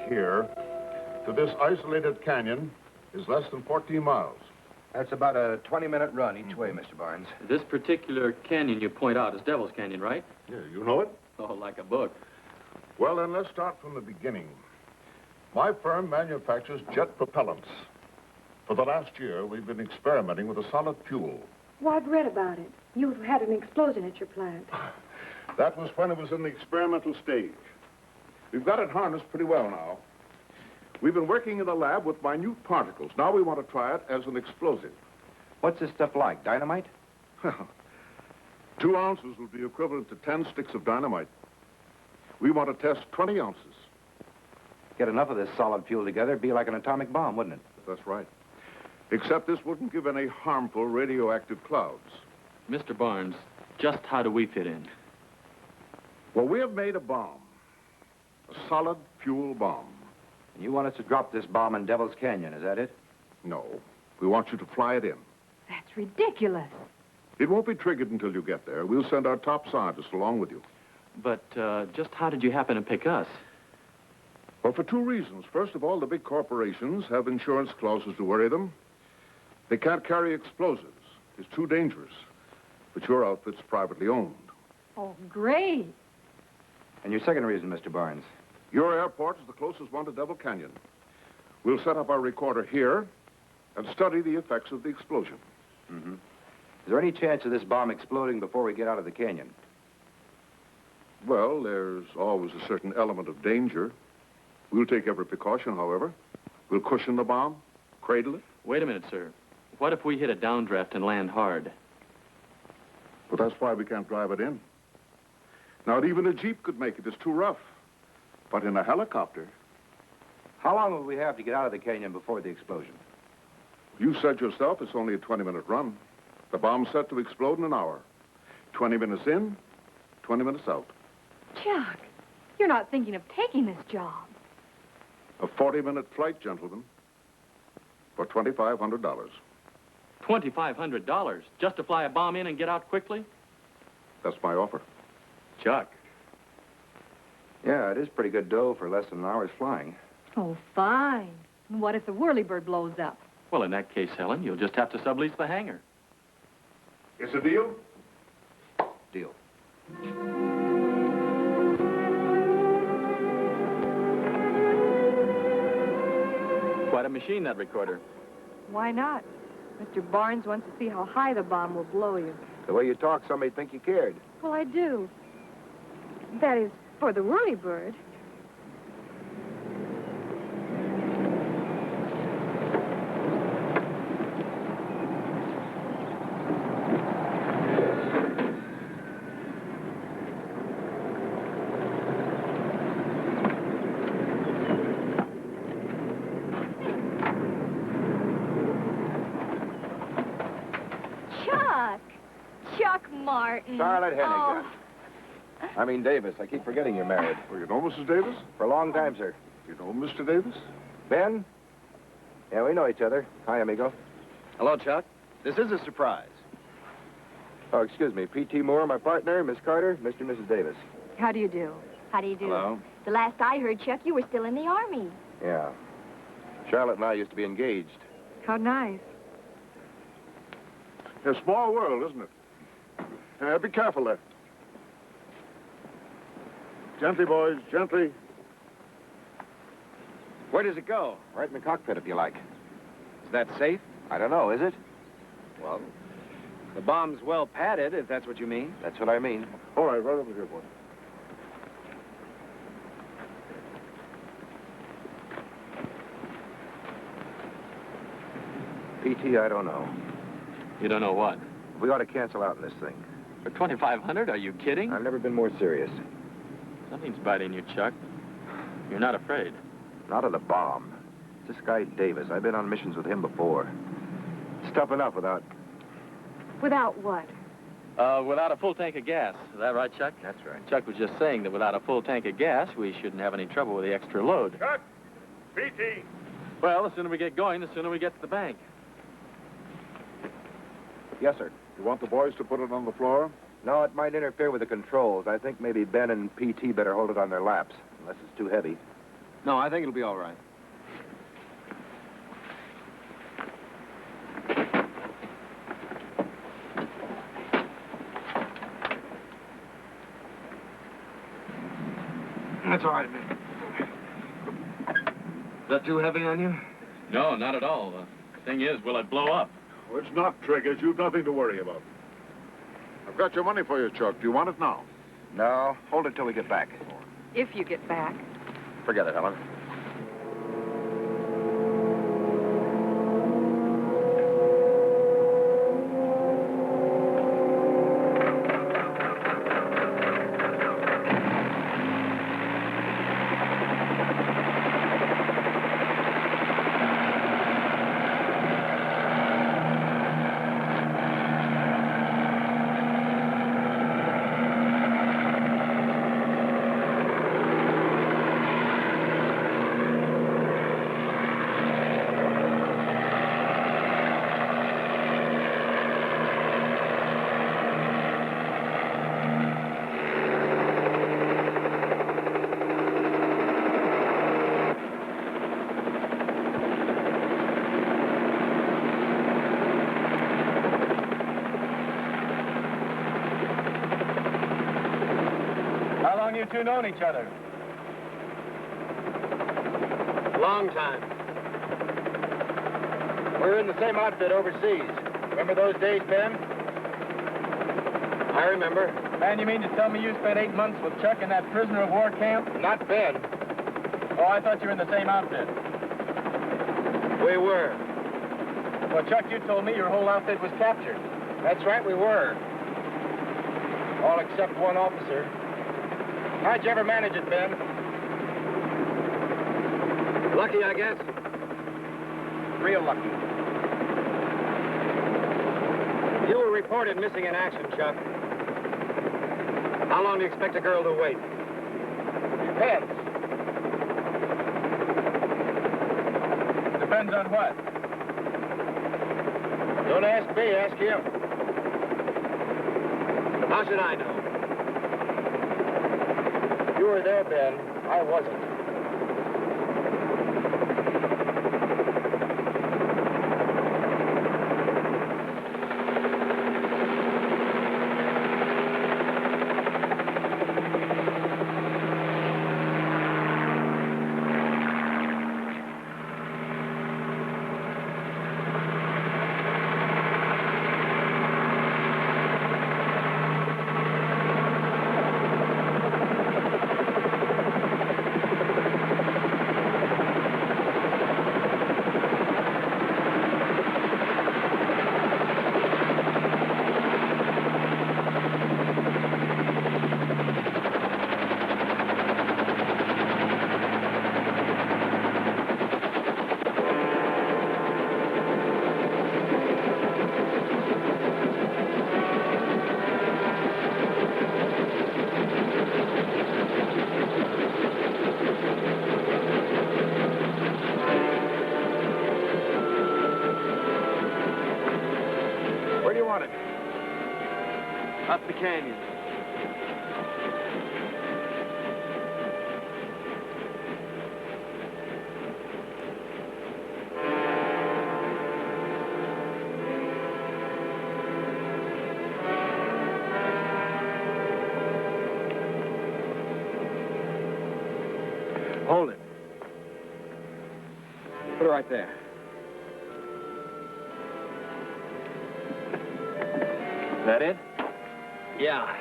here to this isolated canyon is less than 14 miles. That's about a 20-minute run each way, Mr. Barnes. This particular canyon you point out is Devil's Canyon, right? Yeah, you know it? Oh, like a book. Well, then let's start from the beginning. My firm manufactures jet propellants. For the last year, we've been experimenting with a solid fuel. Well, I've read about it. You had an explosion at your plant. That was when it was in the experimental stage. We've got it harnessed pretty well now. We've been working in the lab with minute particles. Now we want to try it as an explosive. What's this stuff like, dynamite? 2 ounces will be equivalent to 10 sticks of dynamite. We want to test 20 ounces. Get enough of this solid fuel together, it'd be like an atomic bomb, wouldn't it? That's right. Except this wouldn't give any harmful radioactive clouds. Mr. Barnes, just how do we fit in? Well, we have made a bomb. A solid fuel bomb. And you want us to drop this bomb in Devil's Canyon, is that it? No. We want you to fly it in. That's ridiculous. It won't be triggered until you get there. We'll send our top scientists along with you. But just how did you happen to pick us? Well, for 2 reasons. First of all, the big corporations have insurance clauses to worry them. They can't carry explosives. It's too dangerous. But your outfit's privately owned. Oh, great. And your second reason, Mr. Barnes? Your airport is the closest one to Devil Canyon. We'll set up our recorder here and study the effects of the explosion. Mm-hmm. Is there any chance of this bomb exploding before we get out of the canyon? Well, there's always a certain element of danger. We'll take every precaution, however. We'll cushion the bomb, cradle it. Wait a minute, sir. What if we hit a downdraft and land hard? But that's why we can't drive it in. Now, even a Jeep could make it. It's too rough. But in a helicopter... How long will we have to get out of the canyon before the explosion? You said yourself it's only a 20-minute run. The bomb's set to explode in an hour. 20 minutes in, 20 minutes out. Chuck, you're not thinking of taking this job. A 40-minute flight, gentlemen, for $2,500. $2,500 just to fly a bomb in and get out quickly? That's my offer. Chuck. Yeah, it is pretty good dough for less than an hour's flying. Oh, fine. And what if the Whirlybird blows up? Well, in that case, Helen, you'll just have to sublease the hangar. It's a deal? Deal. Quite a machine, that recorder. Why not? Mr. Barnes wants to see how high the bomb will blow you. The way you talk, somebody'd think you cared. Well, I do. That is, for the Whirlybird. Chuck Martin. Charlotte Hennigan. Oh. I mean Davis. I keep forgetting you're married. Well, you know Mrs. Davis? For a long time, sir. You know Mr. Davis? Ben? Yeah, we know each other. Hi, amigo. Hello, Chuck. This is a surprise. Oh, excuse me. P.T. Moore, my partner, Miss Carter, Mr. and Mrs. Davis. How do you do? How do you do? Hello. The last I heard, Chuck, you were still in the Army. Yeah. Charlotte and I used to be engaged. How nice. A small world, isn't it? Be careful there. Gently, boys, gently. Where does it go? Right in the cockpit, if you like. Is that safe? I don't know, is it? Well, the bomb's well padded, if that's what you mean. That's what I mean. All right, right over here, boy. P.T., I don't know. You don't know what? We ought to cancel out in this thing. For $2,500? Are you kidding? I've never been more serious. Something's biting you, Chuck. You're not afraid. Not of the bomb. This guy Davis, I've been on missions with him before. It's tough enough without... Without what? Without a full tank of gas. Is that right, Chuck? That's right. Chuck was just saying that without a full tank of gas, we shouldn't have any trouble with the extra load. Chuck! P.T. Well, the sooner we get going, the sooner we get to the bank. Yes, sir. You want the boys to put it on the floor? No, it might interfere with the controls. I think maybe Ben and P.T. better hold it on their laps, unless it's too heavy. No, I think it'll be all right. That's all right, man. Is that too heavy on you? No, not at all. The thing is, will it blow up? Oh, it's not triggers. You've nothing to worry about. I've got your money for you, Chuck. Do you want it now? No, hold it till we get back. If you get back. Forget it, Helen. You two known each other? Long time. We were in the same outfit overseas. Remember those days, Ben? I remember. Man, you mean to tell me you spent 8 months with Chuck in that prisoner of war camp? Not Ben. Oh, I thought you were in the same outfit. We were. Well, Chuck, you told me your whole outfit was captured. That's right, we were. All except one officer. How'd you ever manage it, Ben? Lucky, I guess. Real lucky. You were reported missing in action, Chuck. How long do you expect a girl to wait? Depends. Depends on what? Don't ask me, ask him. How should I know? You were there, Ben. I wasn't. Up the canyon. Hold it. Put it right there. That it? Yeah.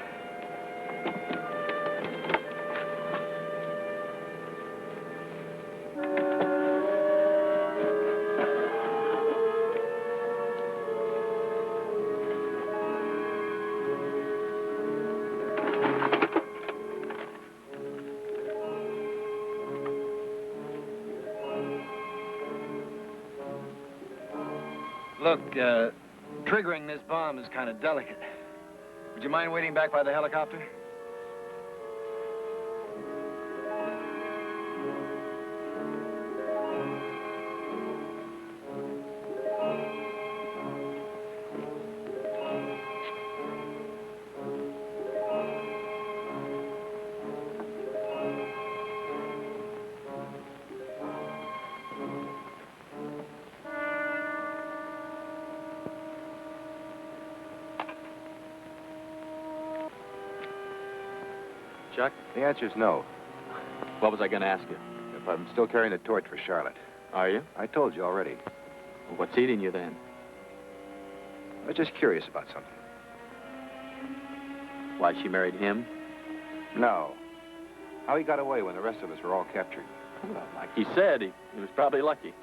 Look, triggering this bomb is kind of delicate. Would you mind waiting back by the helicopter? Chuck? The answer's no. What was I going to ask you? If I'm still carrying the torch for Charlotte. Are you? I told you already. Well, what's eating you then? I was just curious about something. Why she married him? No. How he got away when the rest of us were all captured. Well, like he said, he was probably lucky.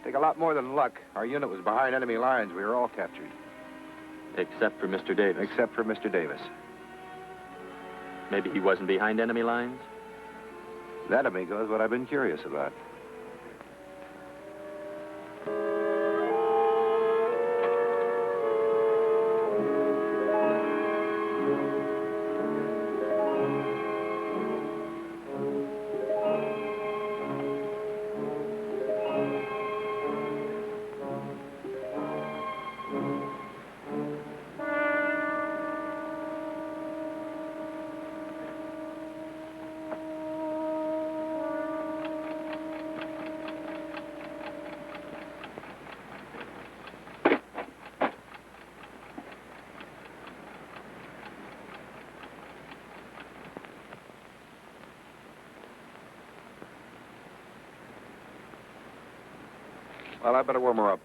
Take a lot more than luck. Our unit was behind enemy lines. We were all captured. Except for Mr. Davis. Except for Mr. Davis. Maybe he wasn't behind enemy lines? That, amigo, is what I've been curious about. Well, I better warm her up.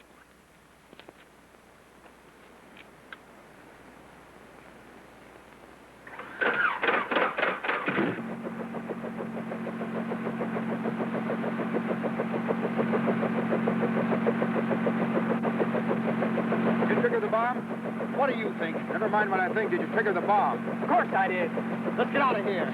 Did you trigger the bomb? What do you think? Never mind what I think. Did you trigger the bomb? Of course I did. Let's get out of here.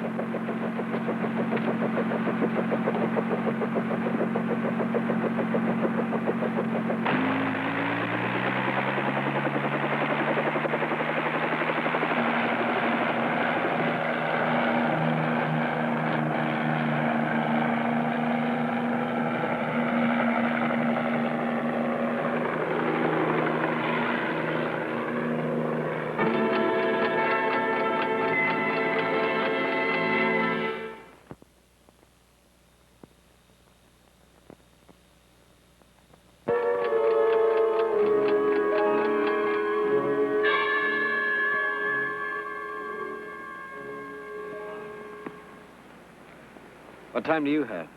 What time do you have?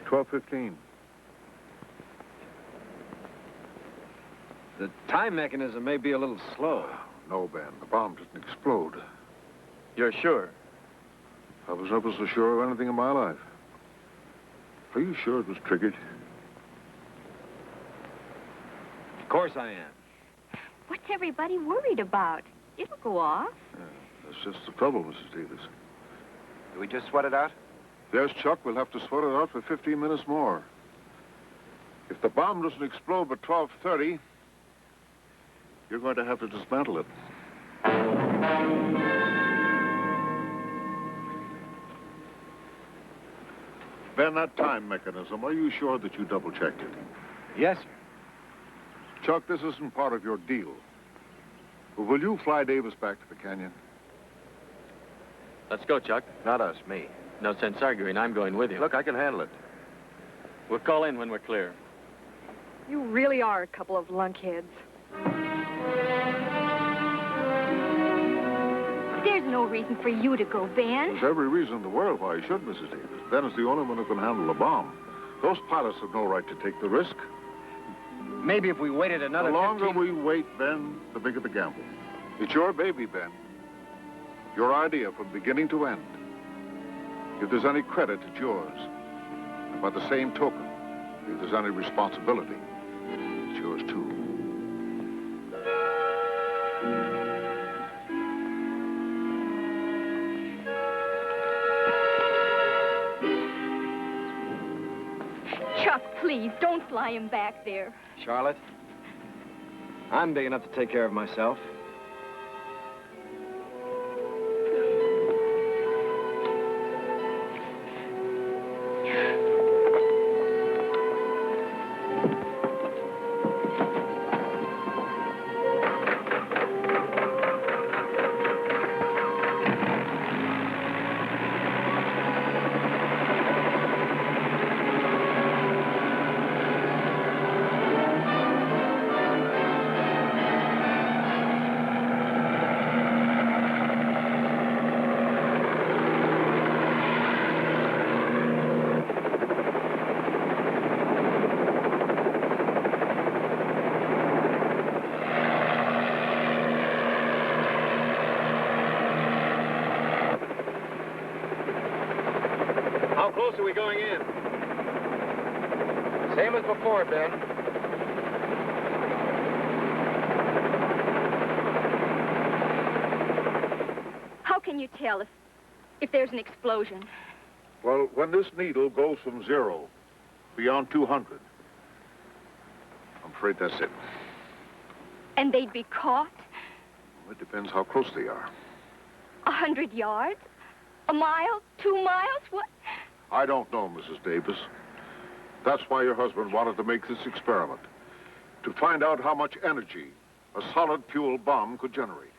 12:15. The time mechanism may be a little slow. No, Ben. The bomb didn't explode. You're sure? I was never so sure of anything in my life. Are you sure it was triggered? Of course I am. What's everybody worried about? It'll go off. Yeah, that's just the trouble, Mrs. Davis. Do we just sweat it out? Yes, Chuck, we'll have to sweat it out for 15 minutes more. If the bomb doesn't explode by 12:30, you're going to have to dismantle it. Ben, that time mechanism, are you sure that you double-checked it? Yes, sir. Chuck, this isn't part of your deal. But will you fly Davis back to the canyon? Let's go, Chuck. Not us, me. No sense arguing. I'm going with you. Look, I can handle it. We'll call in when we're clear. You really are a couple of lunkheads. There's no reason for you to go, Ben. There's every reason in the world why you should, Mrs. Davis. Ben is the only one who can handle a bomb. Those pilots have no right to take the risk. Maybe if we waited another The longer 15... we wait, Ben, the bigger the gamble. It's your baby, Ben. Your idea from beginning to end. If there's any credit, it's yours. And by the same token, if there's any responsibility, it's yours too. Chuck, please, don't fly him back there. Charlotte, I'm big enough to take care of myself. close are we going in? Same as before, Ben. How can you tell if there's an explosion? Well, when this needle goes from 0 beyond 200, I'm afraid that's it. And they'd be caught? It depends how close they are. 100 yards? A mile? 2 miles? What? I don't know, Mrs. Davis. That's why your husband wanted to make this experiment. To find out how much energy a solid fuel bomb could generate.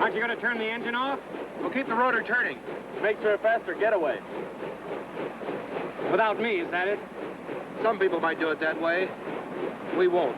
Aren't you going to turn the engine off? We'll keep the rotor turning. Makes for a faster getaway. Without me, is that it? Some people might do it that way. We won't.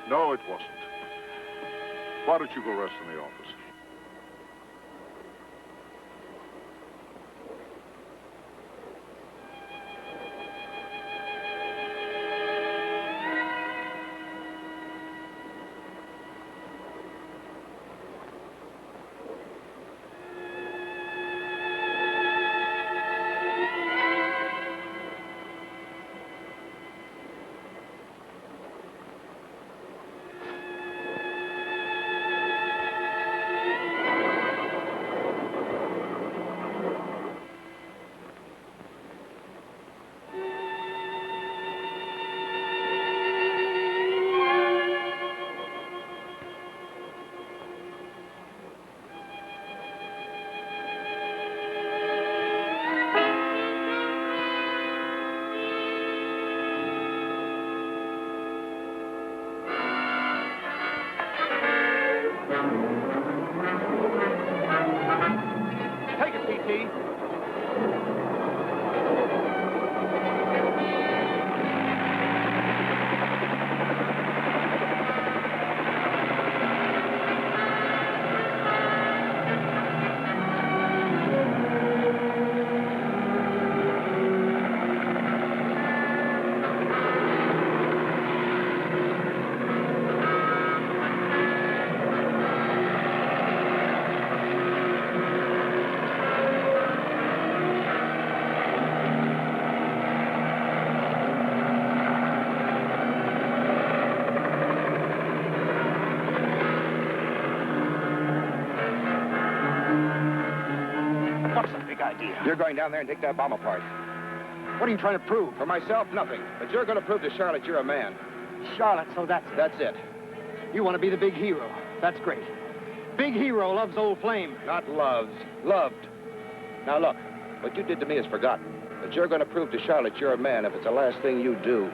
No, it wasn't. Why don't you go rest in the office? idea. You're going down there and take that bomb apart. What are you trying to prove? For myself, nothing. But you're going to prove to Charlotte you're a man. Charlotte, so that's it. That's it. You want to be the big hero. That's great. Big hero loves old flame. Not loves. Loved. Now, look. What you did to me is forgotten. But you're going to prove to Charlotte you're a man if it's the last thing you do.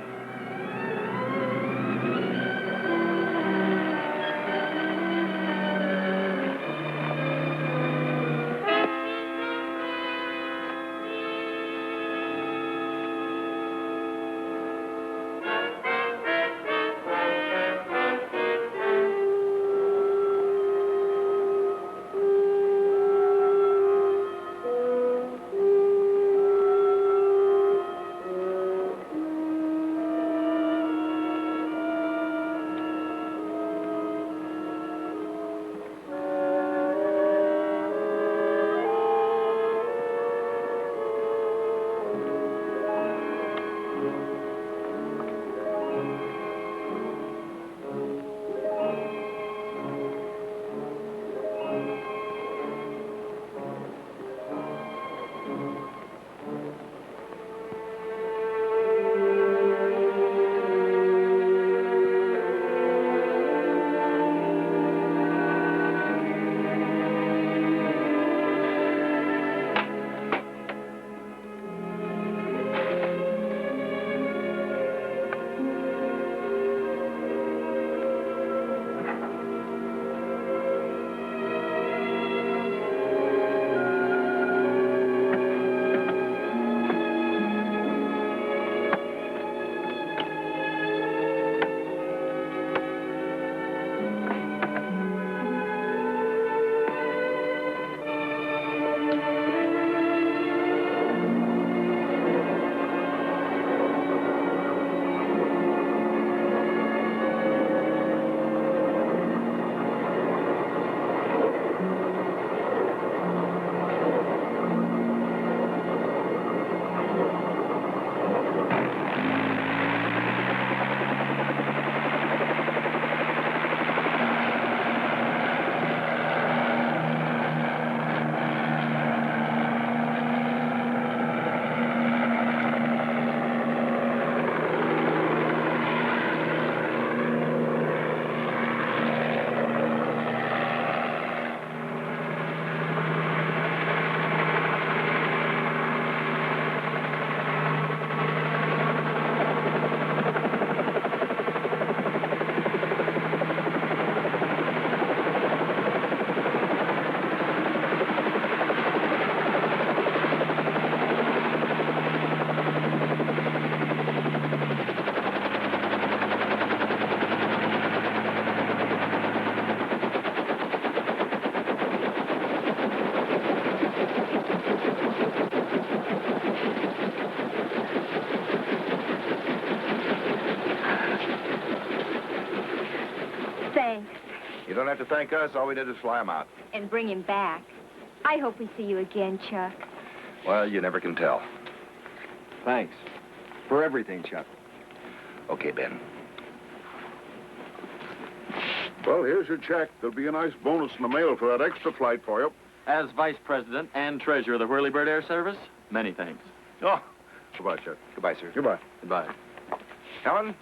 Thanks. You don't have to thank us. All we did is fly him out. And bring him back. I hope we see you again, Chuck. Well, you never can tell. Thanks. For everything, Chuck. Okay, Ben. Well, here's your check. There'll be a nice bonus in the mail for that extra flight for you. As Vice President and Treasurer of the Whirlybird Air Service, many thanks. Oh, goodbye, Chuck. Goodbye, sir. Goodbye. Goodbye. Helen,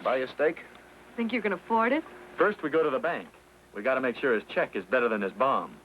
buy you a steak? Think you can afford it? First, we go to the bank. We got to make sure his check is better than his bomb.